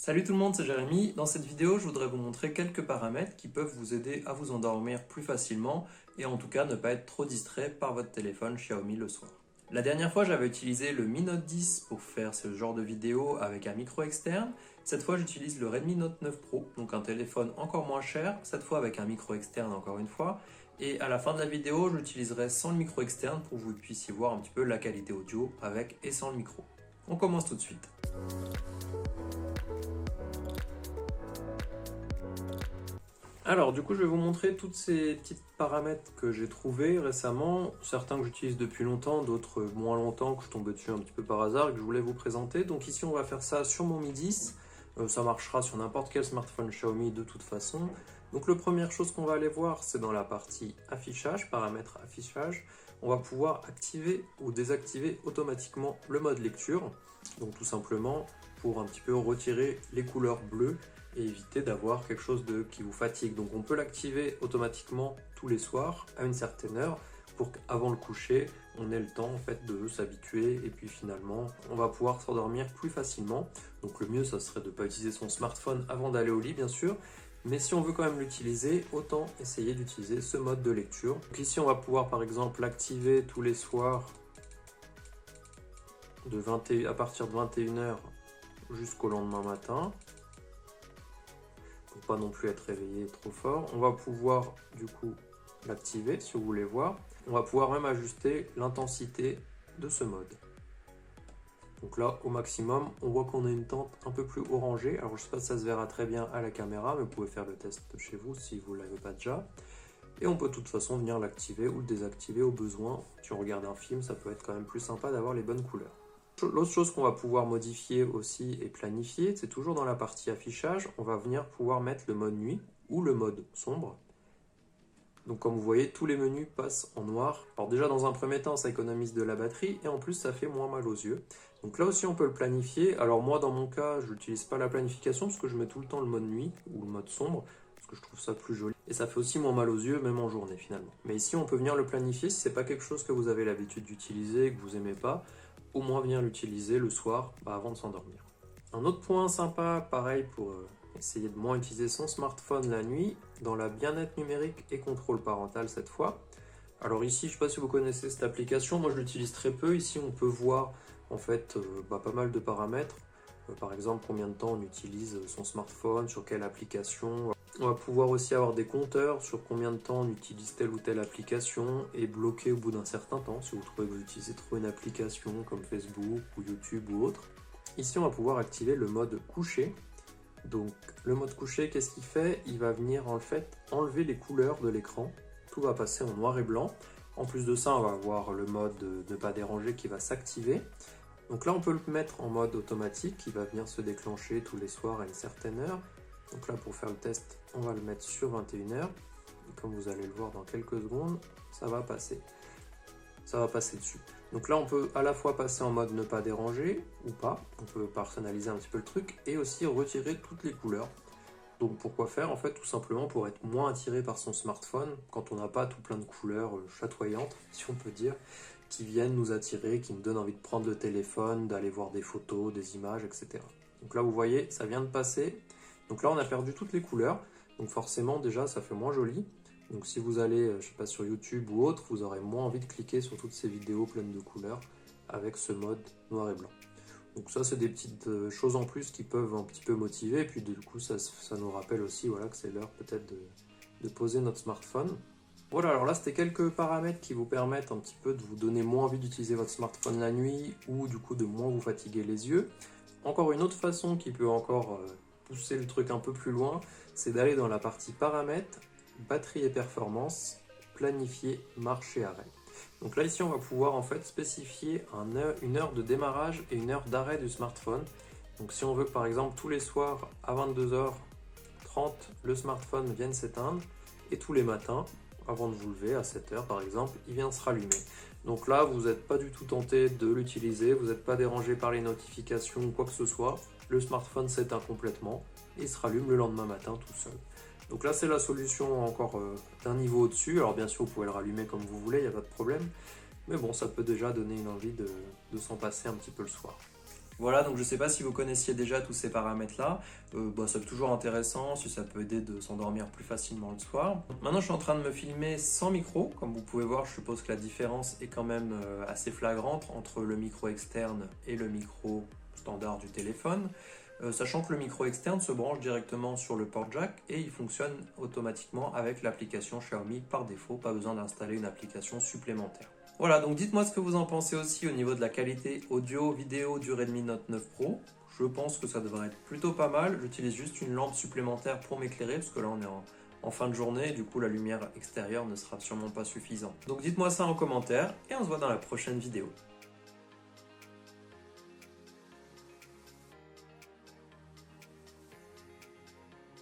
Salut tout le monde, c'est Jérémy. Dans cette vidéo, je voudrais vous montrer quelques paramètres qui peuvent vous aider à vous endormir plus facilement et en tout cas ne pas être trop distrait par votre téléphone Xiaomi le soir. La dernière fois, j'avais utilisé le Mi Note 10 pour faire ce genre de vidéo avec un micro externe. Cette fois, j'utilise le Redmi Note 9 Pro, donc un téléphone encore moins cher, cette fois avec un micro externe encore une fois. Et à la fin de la vidéo, j'utiliserai sans le micro externe pour que vous puissiez voir un petit peu la qualité audio avec et sans le micro. On commence tout de suite. Alors du coup je vais vous montrer tous ces petits paramètres que j'ai trouvés récemment, certains que j'utilise depuis longtemps, d'autres moins longtemps, que je tombais dessus un petit peu par hasard et que je voulais vous présenter. Donc ici on va faire ça sur mon Mi 10, ça marchera sur n'importe quel smartphone Xiaomi de toute façon. Donc la première chose qu'on va aller voir, c'est dans la partie affichage, paramètres affichage, on va pouvoir activer ou désactiver automatiquement le mode lecture, donc tout simplement pour un petit peu retirer les couleurs bleues et éviter d'avoir quelque chose qui vous fatigue. Donc on peut l'activer automatiquement tous les soirs à une certaine heure pour qu'avant le coucher, on ait le temps en fait de s'habituer et puis finalement on va pouvoir s'endormir plus facilement. Donc le mieux ça serait de ne pas utiliser son smartphone avant d'aller au lit bien sûr, mais si on veut quand même l'utiliser, autant essayer d'utiliser ce mode de lecture. Donc ici on va pouvoir par exemple l'activer tous les soirs à partir de 21h jusqu'au lendemain matin, pour pas non plus être réveillé trop fort. On va pouvoir du coup l'activer si vous voulez voir. On va pouvoir même ajuster l'intensité de ce mode. Donc là au maximum on voit qu'on a une teinte un peu plus orangée. Alors je sais pas si ça se verra très bien à la caméra, mais vous pouvez faire le test chez vous si vous ne l'avez pas déjà. Et on peut de toute façon venir l'activer ou le désactiver au besoin. Si on regarde un film, ça peut être quand même plus sympa d'avoir les bonnes couleurs. L'autre chose qu'on va pouvoir modifier aussi et planifier, c'est toujours dans la partie affichage, on va venir pouvoir mettre le mode nuit ou le mode sombre. Donc comme vous voyez, tous les menus passent en noir. Alors déjà dans un premier temps, ça économise de la batterie et en plus ça fait moins mal aux yeux. Donc là aussi on peut le planifier. Alors moi dans mon cas, je n'utilise pas la planification parce que je mets tout le temps le mode nuit ou le mode sombre parce que je trouve ça plus joli. Et ça fait aussi moins mal aux yeux, même en journée finalement. Mais ici on peut venir le planifier si c'est pas quelque chose que vous avez l'habitude d'utiliser et que vous aimez pas. Au moins venir l'utiliser le soir avant de s'endormir. Un autre point sympa, pareil pour essayer de moins utiliser son smartphone la nuit, dans la bien-être numérique et contrôle parental cette fois. Alors ici, je ne sais pas si vous connaissez cette application, moi je l'utilise très peu. Ici on peut voir en fait pas mal de paramètres. Par exemple combien de temps on utilise son smartphone, sur quelle application. On va pouvoir aussi avoir des compteurs sur combien de temps on utilise telle ou telle application et bloquer au bout d'un certain temps si vous trouvez que vous utilisez trop une application comme Facebook ou YouTube ou autre. Ici on va pouvoir activer le mode coucher. Donc le mode coucher, qu'est-ce qu'il fait? Il va venir en fait enlever les couleurs de l'écran. Tout va passer en noir et blanc. En plus de ça, on va avoir le mode de ne pas déranger qui va s'activer. Donc là on peut le mettre en mode automatique qui va venir se déclencher tous les soirs à une certaine heure. Donc là pour faire le test, on va le mettre sur 21h. Et comme vous allez le voir dans quelques secondes, ça va passer. Ça va passer dessus. Donc là on peut à la fois passer en mode ne pas déranger ou pas. On peut personnaliser un petit peu le truc et aussi retirer toutes les couleurs. Donc pourquoi faire? En fait tout simplement pour être moins attiré par son smartphone quand on n'a pas tout plein de couleurs chatoyantes, si on peut dire, qui viennent nous attirer, qui nous donnent envie de prendre le téléphone, d'aller voir des photos, des images, etc. Donc là vous voyez, ça vient de passer. Donc là on a perdu toutes les couleurs, donc forcément déjà ça fait moins joli. Donc si vous allez, je sais pas, sur YouTube ou autre, vous aurez moins envie de cliquer sur toutes ces vidéos pleines de couleurs avec ce mode noir et blanc. Donc ça c'est des petites choses en plus qui peuvent un petit peu motiver, et puis du coup ça nous rappelle aussi voilà, que c'est l'heure peut-être de poser notre smartphone. Voilà, alors là c'était quelques paramètres qui vous permettent un petit peu de vous donner moins envie d'utiliser votre smartphone la nuit ou du coup de moins vous fatiguer les yeux. Encore une autre façon qui peut encore pousser le truc un peu plus loin, c'est d'aller dans la partie paramètres, batterie et performance, planifier, marche et arrêt. Donc là ici on va pouvoir en fait spécifier une heure de démarrage et une heure d'arrêt du smartphone. Donc si on veut que par exemple tous les soirs à 22h30 le smartphone vienne s'éteindre et tous les matins avant de vous lever à 7h par exemple il vient se rallumer. Donc là vous n'êtes pas du tout tenté de l'utiliser, vous n'êtes pas dérangé par les notifications ou quoi que ce soit. Le smartphone s'éteint complètement et se rallume le lendemain matin tout seul. Donc là c'est la solution encore d'un niveau au-dessus. Alors bien sûr vous pouvez le rallumer comme vous voulez, il n'y a pas de problème. Mais bon, ça peut déjà donner une envie de s'en passer un petit peu le soir. Voilà, donc je ne sais pas si vous connaissiez déjà tous ces paramètres-là. C'est toujours intéressant si ça peut aider de s'endormir plus facilement le soir. Maintenant, je suis en train de me filmer sans micro. Comme vous pouvez voir, je suppose que la différence est quand même assez flagrante entre le micro externe et le micro standard du téléphone. Sachant que le micro externe se branche directement sur le port jack et il fonctionne automatiquement avec l'application Xiaomi par défaut, pas besoin d'installer une application supplémentaire. Voilà, donc dites-moi ce que vous en pensez aussi au niveau de la qualité audio-vidéo du Redmi Note 9 Pro. Je pense que ça devrait être plutôt pas mal. J'utilise juste une lampe supplémentaire pour m'éclairer parce que là on est en fin de journée et du coup la lumière extérieure ne sera sûrement pas suffisante. Donc dites-moi ça en commentaire et on se voit dans la prochaine vidéo.